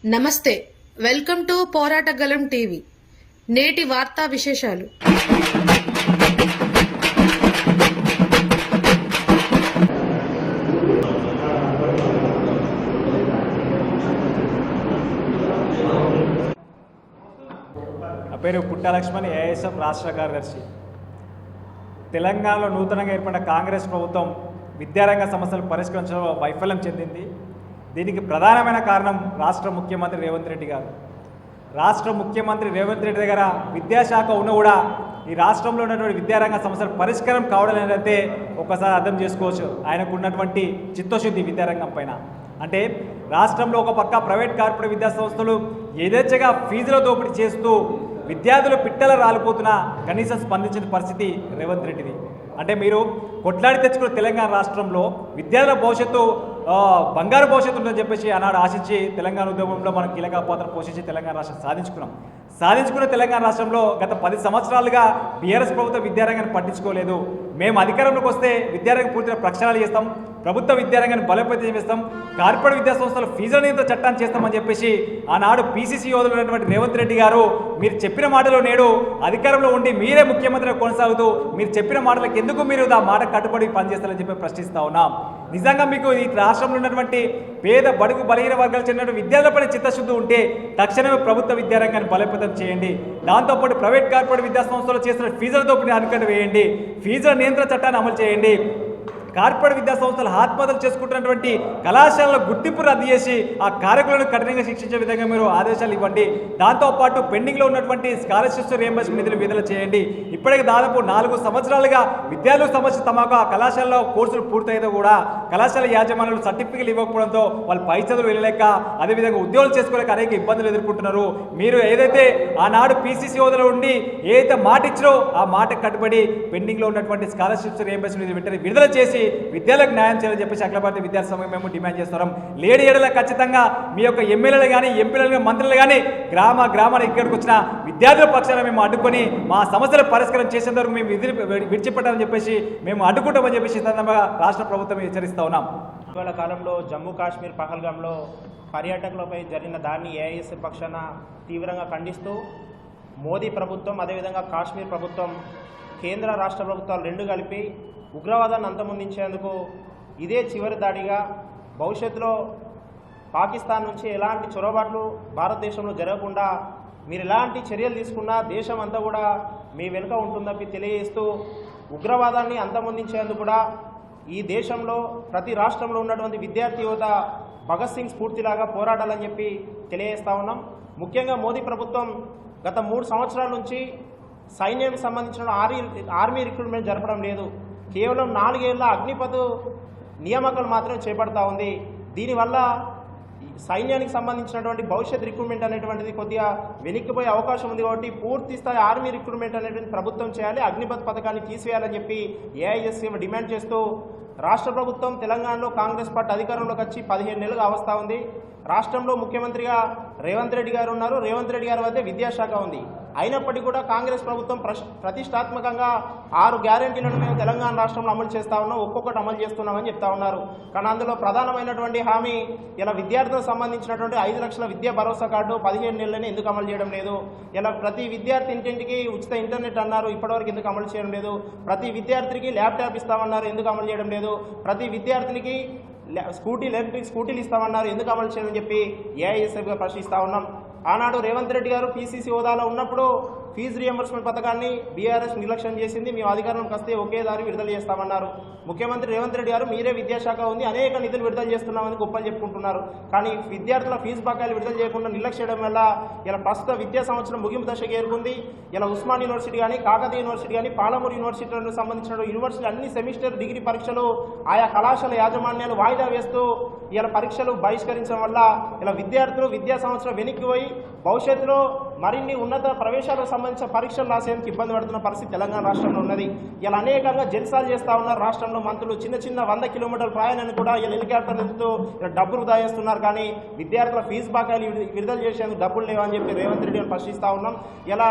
నమస్తే, welcome to పోరాటగలం TV. నేటి వార్తా విశేషాలు. నా పేరు పుట్టలక్ష్మణ్, ఏఐఎస్ఎఫ్ రాష్ట్ర కార్యదర్శి. తెలంగాణలో నూతనంగా ఏర్పడిన కాంగ్రెస్ ప్రభుత్వం విద్యారంగ సమస్యలు పరిష్కరించడంలో వైఫల్యం చెందింది. దీనికి ప్రధానమైన కారణం రాష్ట్ర ముఖ్యమంత్రి రేవంత్ రెడ్డి గారు. రాష్ట్ర ముఖ్యమంత్రి రేవంత్ రెడ్డి దగ్గర విద్యాశాఖ ఉన్న కూడా ఈ రాష్ట్రంలో ఉన్నటువంటి విద్యారంగ సమస్యలు పరిష్కారం కావడం లేదంటే ఒకసారి అర్థం చేసుకోవచ్చు ఆయనకు ఉన్నటువంటి చిత్తశుద్ధి విద్యారంగం పైన. అంటే రాష్ట్రంలో ఒక పక్క ప్రైవేట్ కార్పొరేట్ విద్యా సంస్థలు యథేచ్ఛగా ఫీజుల దోపిడీ చేస్తూ విద్యార్థులు పిట్టల రాలిపోతున్నా కనీసం స్పందించిన పరిస్థితి రేవంత్ రెడ్డిది. అంటే మీరు కొట్లాడి తెచ్చుకున్న తెలంగాణ రాష్ట్రంలో విద్యార్థుల భవిష్యత్తు బంగారు భవిష్యత్తు ఉందని చెప్పేసి ఆనాడు ఆశించి తెలంగాణ ఉద్యమంలో మనం కీలక పాత్ర పోషించి తెలంగాణ రాష్ట్రం సాధించుకున్న తెలంగాణ రాష్ట్రంలో గత 10 సంవత్సరాలుగా బీఆర్ఎస్ ప్రభుత్వం విద్యారంగాన్ని పట్టించుకోలేదు. మేము అధికారంలోకి వస్తే విద్యారంగం పూర్తిగా ప్రక్షాళన చేస్తాం, ప్రభుత్వ విద్యారంగాన్ని బలోపేతం చేస్తాం, కార్పొరేట్ విద్యా సంస్థల ఫీజుల నియంత్రణ చట్టాన్ని చేస్తామని చెప్పేసి ఆనాడు పీసీసీ యోధులైనటువంటి రేవంత్ రెడ్డి గారు మీరు చెప్పిన మాటలు నేడు అధికారంలో ఉండి మీరే ముఖ్యమంత్రిగా కొనసాగుతూ మీరు చెప్పిన మాటలకు ఎందుకు మీరు ఆ మాట కట్టుబడి పనిచేస్తారని చెప్పి ప్రశ్నిస్తా ఉన్నాం. నిజంగా మీకు ఈ రాష్ట్రంలో ఉన్నటువంటి పేద బడుగు బలహీన వర్గాలు చెందిన విద్యార్థులపై చిత్తశుద్ధి ఉంటే తక్షణమే ప్రభుత్వ విద్యారంగాన్ని బలోపేతం చేయండి. దాంతోపాటు ప్రైవేట్ కార్పొరేట్ విద్యా సంస్థలు చేస్తున్న ఫీజుల దోపిడీని అరికట్ట వేయండి, ఫీజుల నియంత్రణ చట్టాన్ని అమలు చేయండి, కార్పొరేట్ విద్యా సంస్థలు ఆత్మహత్యలు చేసుకుంటున్నటువంటి కళాశాలల గుర్తింపు రద్దు చేసి ఆ కార్యక్రమాలను కఠినంగా శిక్షించే విధంగా మీరు ఆదేశాలు ఇవ్వండి. దాంతోపాటు పెండింగ్లో ఉన్నటువంటి స్కాలర్షిప్స్ రియంబర్స్మెంట్ నిధులు విడుదల చేయండి. ఇప్పటికే దాదాపు 4 సంవత్సరాలుగా విద్యార్థుల సమస్య తమకు ఆ కళాశాలలో కోర్సులు పూర్తయితే కూడా కళాశాల యాజమాన్యాలు సర్టిఫికెట్లు ఇవ్వకపోవడంతో వాళ్ళు పై చదువులు వెళ్ళలేక అదేవిధంగా ఉద్యోగాలు చేసుకోలేక అనేక ఇబ్బందులు ఎదుర్కొంటున్నారు. మీరు ఏదైతే ఆనాడు పీసీసీ హోదాలో ఉండి ఏదైతే మాట ఇచ్చారో ఆ మాట కట్టుబడి పెండింగ్లో ఉన్నటువంటి స్కాలర్షిప్స్ రియంబర్స్మెంట్ వెంటనే విడుదల చేసి విద్యార్థులకు న్యాయం చేయాలని చెప్పేసి అఖిల భారతీయ విద్యార్థి సంఘం మేము డిమాండ్ చేస్తున్నాం. లేడీ ఏడల ఖచ్చితంగా మీ యొక్క ఎమ్మెల్యేలు కానీ ఎంపీలు కానీ మంత్రులు కానీ గ్రామానికి ఇక్కడికి వచ్చిన విద్యార్థుల పక్షాన మేము అడ్డుకొని మా సమస్యల పరిష్కారం చేసేందుకు మేము విడిచిపెట్టాలని చెప్పేసి మేము అడ్డుకుంటామని చెప్పేసి సందర్భంగా రాష్ట్ర ప్రభుత్వం హెచ్చరిస్తూ ఉన్నాం. ఇటీవల కాలంలో జమ్మూ కాశ్మీర్ పహల్గాంలో పర్యాటకులపై జరిగిన దాడిని ఏఐఎస్ఎఫ్ పక్షాన తీవ్రంగా ఖండిస్తూ మోదీ ప్రభుత్వం అదేవిధంగా కాశ్మీర్ ప్రభుత్వం కేంద్ర రాష్ట్ర ప్రభుత్వాలు రెండు కలిపి ఉగ్రవాదాన్ని అంతమొందించేందుకు ఇదే చివరి దాడిగా భవిష్యత్తులో పాకిస్తాన్ నుంచి ఎలాంటి చొరబాట్లు భారతదేశంలో జరగకుండా మీరు ఎలాంటి చర్యలు తీసుకున్నా దేశం అంతా కూడా మీ వెనుక ఉంటుందని తెలియజేస్తూ ఉగ్రవాదాన్ని అంతమొందించేందుకు కూడా ఈ దేశంలో ప్రతి రాష్ట్రంలో ఉన్నటువంటి విద్యార్థి యువత భగత్ సింగ్ స్ఫూర్తిలాగా పోరాడాలని చెప్పి తెలియజేస్తా ఉన్నాం. ముఖ్యంగా మోదీ ప్రభుత్వం గత 3 సంవత్సరాల నుంచి సైన్యానికి సంబంధించిన ఆర్మీ రిక్రూట్మెంట్ జరపడం లేదు. కేవలం 4 ఏళ్ల అగ్నిపథ్ నియామకాలు మాత్రమే చేపడతా ఉంది. దీనివల్ల సైన్యానికి సంబంధించినటువంటి భవిష్యత్ రిక్రూట్మెంట్ అనేటువంటిది కొద్దిగా వెనక్కిపోయే అవకాశం ఉంది. కాబట్టి పూర్తి స్థాయి ఆర్మీ రిక్రూట్మెంట్ అనేటువంటి ప్రభుత్వం చేయాలి, అగ్నిపథ్ పథకాన్ని తీసివేయాలని చెప్పి ఏఐఎస్ఎఫ్ డిమాండ్ చేస్తూ రాష్ట్ర ప్రభుత్వం తెలంగాణలో కాంగ్రెస్ పార్టీ అధికారంలోకి వచ్చి 15 నెలలుగా అవస్థ ఉంది. రాష్ట్రంలో ముఖ్యమంత్రిగా రేవంత్ రెడ్డి గారు ఉన్నారు. రేవంత్ రెడ్డి గారి వద్ద విద్యాశాఖ ఉంది. అయినప్పటికీ కూడా కాంగ్రెస్ ప్రభుత్వం ప్రతిష్టాత్మకంగా 6 గ్యారెంటీలను మేము తెలంగాణ రాష్ట్రంలో అమలు చేస్తా ఉన్నాం, ఒక్కొక్కటి అమలు చేస్తున్నామని చెప్తా ఉన్నారు. కానీ అందులో ప్రధానమైనటువంటి హామీ ఇలా విద్యార్థులకు సంబంధించినటువంటి 5 లక్షల విద్యా భరోసా కార్డు 15 నెలలని ఎందుకు అమలు చేయడం లేదు? ఇలా ప్రతి విద్యార్థి ఇంటింటికి ఉచిత ఇంటర్నెట్ అన్నారు, ఇప్పటివరకు ఎందుకు అమలు చేయడం లేదు? ప్రతి విద్యార్థికి ల్యాప్టాప్ ఇస్తామన్నారు, ఎందుకు అమలు చేయడం లేదు? ప్రతి విద్యార్థినికి ఎలక్ట్రిక్ స్కూటీలు ఇస్తామన్నారు, ఎందుకు అమలు చేయమని చెప్పి ఏఐఎస్ఎఫ్గా ప్రశ్నిస్తూ ఉన్నాం. ఆనాడు రేవంత్ రెడ్డి గారు పీసీసీ హోదాలో ఉన్నప్పుడు ఫీజు రియంబర్స్మెంట్ పథకాన్ని బీఆర్ఎస్ నిర్లక్ష్యం చేసింది. మేము అధికారంలోకి వస్తే ఒకే దారి విడుదల చేస్తామన్నారు. ముఖ్యమంత్రి రేవంత్ రెడ్డి గారు మీరే విద్యాశాఖ ఉంది, అనేక నిధులు విడుదల చేస్తున్నామని గొప్పలు చెప్పుకుంటున్నారు. కానీ విద్యార్థుల ఫీజు బకాయిలు విడుదల చేయకుండా నిర్లక్ష్యం చేయడం వల్ల ఇలా ప్రస్తుత విద్యా సంవత్సరం ముగింపు దశకు చేరుకుంది. ఇలా ఉస్మాన్ యూనివర్సిటీ కానీ, కాకతీయ యూనివర్సిటీ కానీ, పాలమూరు యూనివర్సిటీలకు సంబంధించిన యూనివర్సిటీలు అన్ని సెమిస్టర్ డిగ్రీ పరీక్షలు ఆయా కళాశాల యాజమాన్యాలు వాయిదా వేస్తూ ఇలా పరీక్షలు బహిష్కరించడం వల్ల ఇలా విద్యార్థులు విద్యా సంవత్సరం వెనక్కిపోయి భవిష్యత్తులో మరిన్ని ఉన్నత ప్రవేశాలకు సంబంధించిన పరీక్షలు రాసేందుకు ఇబ్బంది పడుతున్న పరిస్థితి తెలంగాణ రాష్ట్రంలో ఉన్నది. ఇలా అనేకంగా జల్సాలు చేస్తూ ఉన్నారు రాష్ట్రంలో మంత్రులు. చిన్న 100 కిలోమీటర్ల ప్రయాణాన్ని కూడా ఇలా హెలికాప్టర్ ఎత్తుతూ ఇలా డబ్బులు వృధా చేస్తున్నారు. కానీ విద్యార్థుల ఫీజు బకాయిలు విడుదల చేసేందుకు డబ్బులు లేవని చెప్పి రేవంత్ రెడ్డి ప్రశ్నిస్తూ ఉన్నాం. ఇలా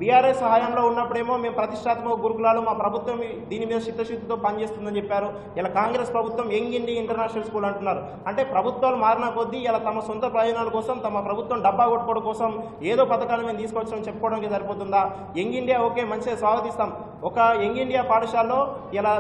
బీఆర్ఎస్ సహాయంలో ఉన్నప్పుడేమో మేము ప్రతిష్టాత్మక గురుకులాలు మా ప్రభుత్వం దీని మీద చిత్తశుద్ధితో పనిచేస్తుందని చెప్పారు. ఇలా కాంగ్రెస్ ప్రభుత్వం యంగ్ ఇండియా ఇంటర్నేషనల్ స్కూల్ అంటున్నారు. అంటే ప్రభుత్వాలు మారిన కొద్దీ ఇలా తమ సొంత ప్రయోజనాల కోసం తమ ప్రభుత్వం డబ్బా కొట్టుకోవడం కోసం ఏదో పథకాలు మేము తీసుకొచ్చామని చెప్పుకోవడానికి సరిపోతుందా? యంగ్ ఇండియా ఓకే, మంచిగా స్వాగతిస్తాం. ఒక యంగ్ ఇండియా పాఠశాలలో ఇలా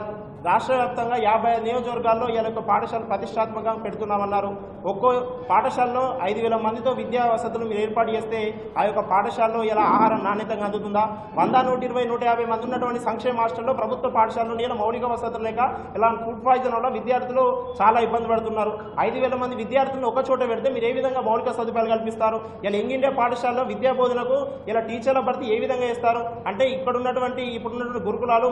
రాష్ట్ర వ్యాప్తంగా 55 నియోజకవర్గాల్లో ఇలా ఒక పాఠశాల ప్రతిష్టాత్మకంగా పెడుతున్నామన్నారు. ఒక్కో పాఠశాలలో 5,000 మందితో విద్యా వసతులు మీరు ఏర్పాటు చేస్తే ఆ యొక్క పాఠశాలలో ఇలా ఆహారం నాణ్యతంగా అందుతుందా? 100, 120, 150 మంది ఉన్నటువంటి సంక్షేమ హాస్టల్లో ప్రభుత్వ పాఠశాలలో ఇలా మౌలిక వసతులు లేక ఇలా ఫుడ్ పాయిజన్ వల్ల విద్యార్థులు చాలా ఇబ్బంది పడుతున్నారు. 5,000 మంది విద్యార్థులను ఒక చోట పెడితే మీరు ఏ విధంగా మౌలిక సదుపాయాలు కల్పిస్తారు? ఇలా యంగ్ ఇండియా పాఠశాలలో విద్యా బోధనకు ఇలా టీచర్ల భర్తీ ఏ విధంగా చేస్తారు? అంటే ఇక్కడ ఉన్నటువంటి ఇప్పుడున్నటువంటి గురుకులాలు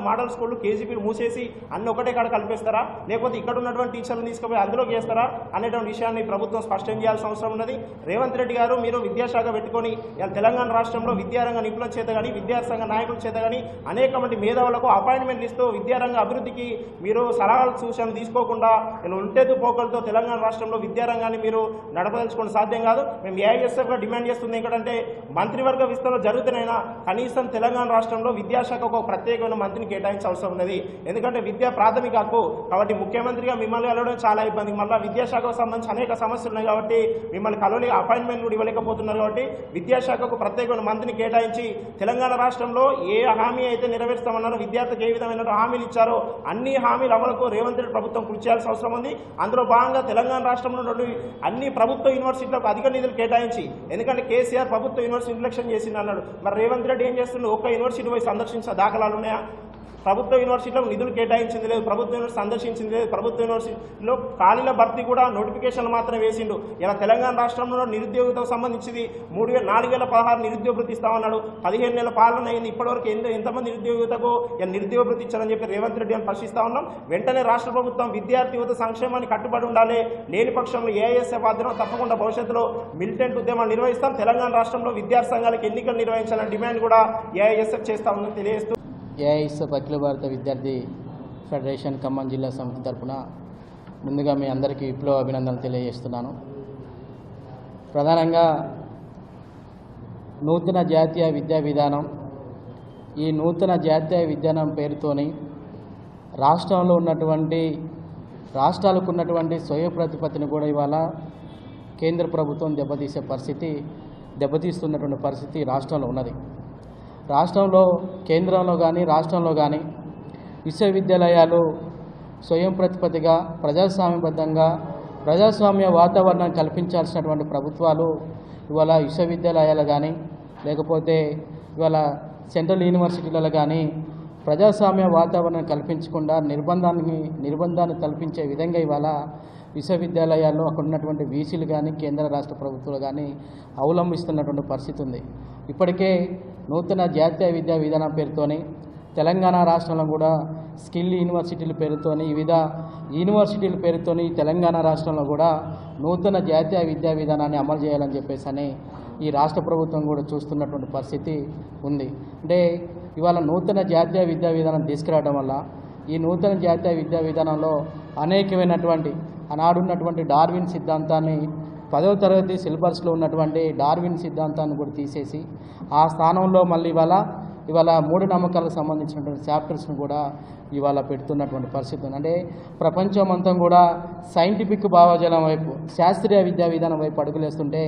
మోడల్ స్కూళ్ళు కేజీపీలు మూసేసి అన్ని ఒకటే కాడ కల్పిస్తారా, లేకపోతే ఇక్కడ ఉన్నటువంటి టీచర్లు తీసుకుపోయి అందులో చేస్తారా అనేటువంటి విషయాన్ని ప్రభుత్వం స్పష్టం చేయాల్సిన అవసరం ఉన్నది. రేవంత్ రెడ్డి గారు మీరు విద్యాశాఖ పెట్టుకొని తెలంగాణ రాష్ట్రంలో విద్యారంగ నిపుణుల చేత కానీ విద్యాసంఘ నాయకుల చేత కానీ అనేక మంది మేధావులకు అపాయింట్మెంట్లు ఇస్తూ విద్యారంగ అభివృద్ధికి మీరు సలహాలు సూచనలు తీసుకోకుండా ఇలా ఉంటేదు పోకలతో తెలంగాణ రాష్ట్రంలో విద్యారంగాన్ని మీరు నడపదలుచుకోవడం సాధ్యం కాదు. మేము ఏఐఎస్ఎఫ్గా డిమాండ్ చేస్తుంది ఏంటంటే మంత్రివర్గ విస్తరణ జరుగుతున్నైనా కనీసం తెలంగాణ రాష్ట్రంలో విద్యాశాఖకు ఒక ప్రత్యేకమైన మంత్రిని కేటాయించాల్సిన అవసరం ఉన్నది. ఎందుకంటే విద్య ప్రాథమిక హక్కు కాబట్టి ముఖ్యమంత్రిగా మిమ్మల్ని కలవడం చాలా ఇబ్బంది. మళ్ళీ విద్యాశాఖకు సంబంధించి అనేక సమస్యలు ఉన్నాయి కాబట్టి మిమ్మల్ని కలవలే అపాయింట్మెంట్ కూడా ఇవ్వలేకపోతున్నారు. కాబట్టి విద్యాశాఖకు ప్రత్యేకమైన మంత్రిని కేటాయించి తెలంగాణ రాష్ట్రంలో ఏ హామీ అయితే నెరవేరుస్తామన్నారో విద్యార్థికి ఏ విధమైన హామీలు ఇచ్చారో అన్ని హామీల అమలుకు రేవంత్ రెడ్డి ప్రభుత్వం కృషి చేయాల్సిన అవసరం ఉంది. అందులో భాగంగా తెలంగాణ రాష్ట్రంలో అన్ని ప్రభుత్వ యూనివర్సిటీలకు అధిక నిధులు కేటాయించి, ఎందుకంటే కేసీఆర్ ప్రభుత్వ యూనివర్సిటీ నిర్లక్ష్యం చేసింది అన్నాడు. మరి రేవంత్ రెడ్డి ఏం చేస్తుండే? ఒక్క యూనివర్సిటీ పోయి సందర్శించిన దాఖలాలు ఉన్నాయా? ప్రభుత్వ యూనివర్సిటీలకు నిధులు కేటాయించింది లేదు, ప్రభుత్వ యూనివర్సిటీ సందర్శించింది లేదు. ప్రభుత్వ యూనివర్సిటీలో ఖాళీల భర్తీ కూడా నోటిఫికేషన్లు మాత్రమే వేసిండు. ఇలా తెలంగాణ రాష్ట్రంలో నిరుద్యోగితకు సంబంధించి 4,016 నిరుద్యోగ వృత్తి ఇస్తామన్నాడు. 15 నెలల పాలన అయింది, ఇప్పటివరకు ఎంతమంది నిరుద్యోగితకు నిరుద్యోగ వృత్తి ఇచ్చారని చెప్పి రేవంత్ రెడ్డి అని ప్రశ్నిస్తా ఉన్నాం. వెంటనే రాష్ట్ర ప్రభుత్వం విద్యార్థి యువత సంక్షేమాన్ని కట్టుబడి ఉండాలి. లేని పక్షంలో ఏఐఎస్ఎఫ్ ఆధ్వర్యంలో తప్పకుండా భవిష్యత్తులో మిలిటెంట్ ఉద్యమాలు నిర్వహిస్తాం. తెలంగాణ రాష్ట్రంలో విద్యార్థి సంఘాలకు ఎన్నికలు నిర్వహించాలని డిమాండ్ కూడా ఏఐఎస్ఎఫ్ చేస్తా ఉందని తెలియజేస్తూ ఏఐఎస్ఎఫ్ అఖిల భారత విద్యార్థి ఫెడరేషన్ ఖమ్మం జిల్లా సమితి తరఫున ముందుగా మీ అందరికీ విప్లవ అభినందనలు తెలియజేస్తున్నాను. ప్రధానంగా నూతన జాతీయ విద్యా విధానం, ఈ నూతన జాతీయ విధానం పేరుతోని రాష్ట్రంలో ఉన్నటువంటి రాష్ట్రాలకు ఉన్నటువంటి స్వయం ప్రతిపత్తిని కూడా ఇవాళ కేంద్ర ప్రభుత్వం దెబ్బతీస్తున్నటువంటి పరిస్థితి రాష్ట్రంలో ఉన్నది. రాష్ట్రంలో కేంద్రంలో కానీ రాష్ట్రంలో కానీ విశ్వవిద్యాలయాలు స్వయం ప్రతిపత్తిగా ప్రజాస్వామ్యబద్ధంగా ప్రజాస్వామ్య వాతావరణం కల్పించాల్సినటువంటి ప్రభుత్వాలు ఇవాళ విశ్వవిద్యాలయాలు కానీ లేకపోతే ఇవాళ సెంట్రల్ యూనివర్సిటీలలో కానీ ప్రజాస్వామ్య వాతావరణం కల్పించకుండా నిర్బంధాన్ని కల్పించే విధంగా ఇవాళ విశ్వవిద్యాలయాల్లో అక్కడ ఉన్నటువంటి వీసీలు కానీ కేంద్ర రాష్ట్ర ప్రభుత్వాలు కానీ అవలంబిస్తున్నటువంటి పరిస్థితి ఉంది. ఇప్పటికే నూతన జాతీయ విద్యా విధానం పేరుతోని తెలంగాణ రాష్ట్రంలో కూడా స్కిల్ యూనివర్సిటీల పేరుతోని వివిధ యూనివర్సిటీల పేరుతోని తెలంగాణ రాష్ట్రంలో కూడా నూతన జాతీయ విద్యా విధానాన్ని అమలు చేయాలని చెప్పేసి ఈ రాష్ట్ర ప్రభుత్వం కూడా చూస్తున్నటువంటి పరిస్థితి ఉంది. అంటే ఇవాళ నూతన జాతీయ విద్యా విధానం తీసుకురావడం వల్ల ఈ నూతన జాతీయ విద్యా విధానంలో అనేకమైనటువంటి ఆనాడున్నటువంటి డార్విన్ సిద్ధాంతాన్ని 10వ తరగతి సిలబస్లో ఉన్నటువంటి డార్విన్ సిద్ధాంతాన్ని కూడా తీసేసి ఆ స్థానంలో మళ్ళీ ఇవాళ మూఢనమ్మకాలకు సంబంధించినటువంటి చాప్టర్స్ను కూడా ఇవాళ పెడుతున్నటువంటి పరిస్థితి ఉంది. అంటే ప్రపంచం అంతా కూడా సైంటిఫిక్ భావజాలం వైపు శాస్త్రీయ విద్యా విధానం వైపు అడుగులు వేస్తుంటే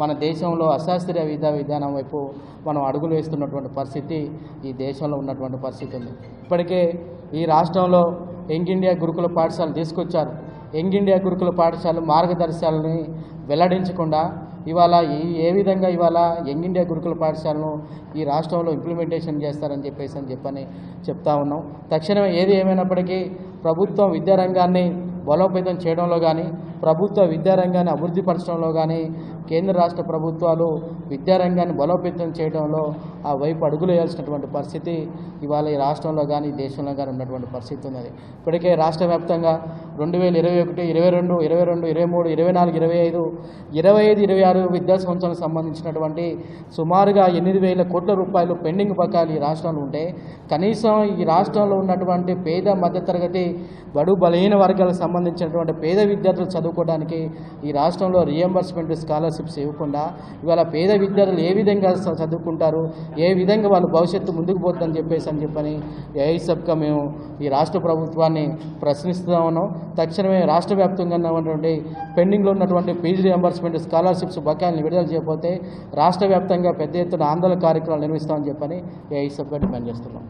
మన దేశంలో అశాస్త్రీయ విద్యా విధానం వైపు మనం అడుగులు వేస్తున్నటువంటి పరిస్థితి ఈ దేశంలో ఉన్నటువంటి పరిస్థితి ఉంది. ఇప్పటికే ఈ రాష్ట్రంలో యంగ్ ఇండియా గురుకుల పాఠశాలలు తీసుకొచ్చారు. యంగ్ ఇండియా గురుకుల పాఠశాల మార్గదర్శకాలని వెల్లడించకుండా ఇవాళ ఏ విధంగా ఇవాళ యంగ్ ఇండియా గురుకుల పాఠశాలను ఈ రాష్ట్రంలో ఇంప్లిమెంటేషన్ చేస్తారని చెప్పని చెప్తా ఉన్నాం. తక్షణమే ఏది ఏమైనప్పటికీ ప్రభుత్వం విద్యారంగాన్ని బలోపేతం చేయడంలో కానీ ప్రభుత్వ విద్యారంగాన్ని అభివృద్ధి పరచడంలో కానీ కేంద్ర రాష్ట్ర ప్రభుత్వాలు విద్యారంగాన్ని బలోపేతం చేయడంలో ఆ వైపు అడుగులు వేయాల్సినటువంటి పరిస్థితి ఇవాళ ఈ రాష్ట్రంలో కానీ దేశంలో కానీ ఉన్నటువంటి పరిస్థితి ఉన్నది. ఇప్పటికే రాష్ట్ర వ్యాప్తంగా 2021, 22, 22, 23, 24, 25, 25, 26 విద్యా సంవత్సరానికి సంబంధించినటువంటి సుమారుగా 8,000 కోట్ల రూపాయలు పెండింగ్ బకాయిలు ఈ రాష్ట్రంలో ఉంటే కనీసం ఈ రాష్ట్రంలో ఉన్నటువంటి పేద మధ్యతరగతి బడుగు బలహీన వర్గాలకు సంబంధించినటువంటి పేద విద్యార్థులు చదువుకోవడానికి ఈ రాష్ట్రంలో రియంబర్స్మెంట్ స్కాలర్షిప్స్ ఇవ్వకుండా ఇవాళ పేద విద్యార్థులు ఏ విధంగా చదువుకుంటారు, ఏ విధంగా వాళ్ళ భవిష్యత్తు ముందుకు పోతుందని చెప్పని ఏఐఎస్ఎఫ్గా మేము ఈ రాష్ట్ర ప్రభుత్వాన్ని ప్రశ్నిస్తూ ఉన్నాం. తక్షణమే రాష్ట్ర వ్యాప్తంగా ఉన్నటువంటి పెండింగ్లో ఉన్నటువంటి ఫీజు రియంబర్స్మెంట్ స్కాలర్షిప్స్ బకాయిలను విడుదల చేయకపోతే రాష్ట్ర వ్యాప్తంగా పెద్ద ఎత్తున ఆందోళన కార్యక్రమాలు నిర్వహిస్తామని చెప్పని ఏఐఎస్ఎఫ్గా డిమాండ్ చేస్తున్నాం.